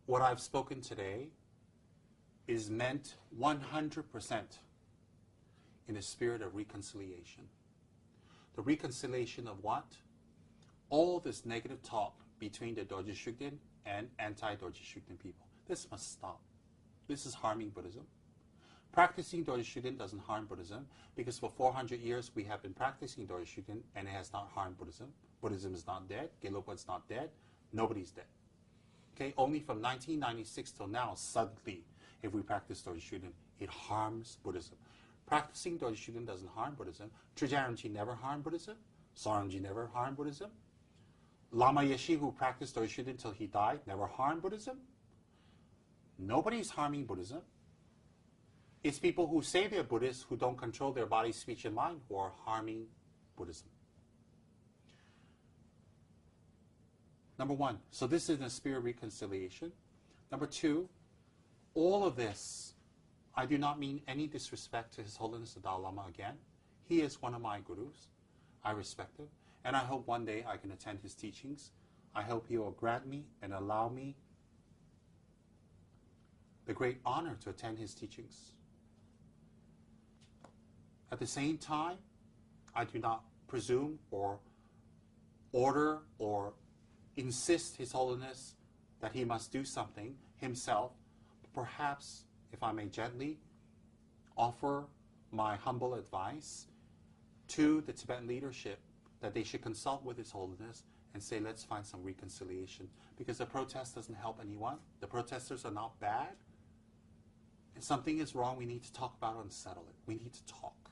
what I've spoken today is meant 100% in the spirit of reconciliation. The reconciliation of what? All this negative talk between the Dorje Shugden and anti-Dorje Shugden people. This must stop. This is harming Buddhism. Practicing Dorje Shugden doesn't harm Buddhism because for 400 years we have been practicing Dorje Shugden and it has not harmed Buddhism. Buddhism is not dead. Gelugpa is not dead. Nobody's dead. Okay, only from 1996 till now, suddenly, if we practice Dorje Shugden, it harms Buddhism. Practicing Dorje Shugden doesn't harm Buddhism. Trungpa never harmed Buddhism. Sorangji never harmed Buddhism. Lama Yeshe, who practiced Dorje Shugden till he died, never harmed Buddhism. Nobody's harming Buddhism. It's people who say they're Buddhists who don't control their body, speech, and mind who are harming Buddhism. Number one, so this is the spirit of reconciliation. Number two, all of this, I do not mean any disrespect to His Holiness the Dalai Lama again. He is one of my gurus. I respect him. And I hope one day I can attend his teachings. I hope he will grant me and allow me the great honor to attend his teachings. At the same time, I do not presume or order or insist His Holiness that he must do something himself. Perhaps, if I may gently offer my humble advice to the Tibetan leadership that they should consult with His Holiness and say, let's find some reconciliation. Because the protest doesn't help anyone. The protesters are not bad. If something is wrong, we need to talk about it and settle it. We need to talk.